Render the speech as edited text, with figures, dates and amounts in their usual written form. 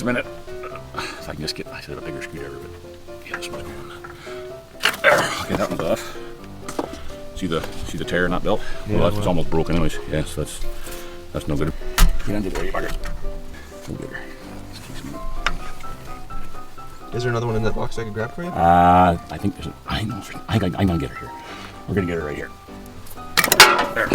Just a minute. If I can just get, I should have a bigger screwdriver, but yeah, this one's going. There. Okay, that one's off. See the tear in that belt? Yeah, well, it's almost broken anyways. Yeah, so that's no good. Get under there, you bugger. No good. Is there another one in that box I could grab for you? I think there's I'm gonna get her here. We're gonna get her right here. There.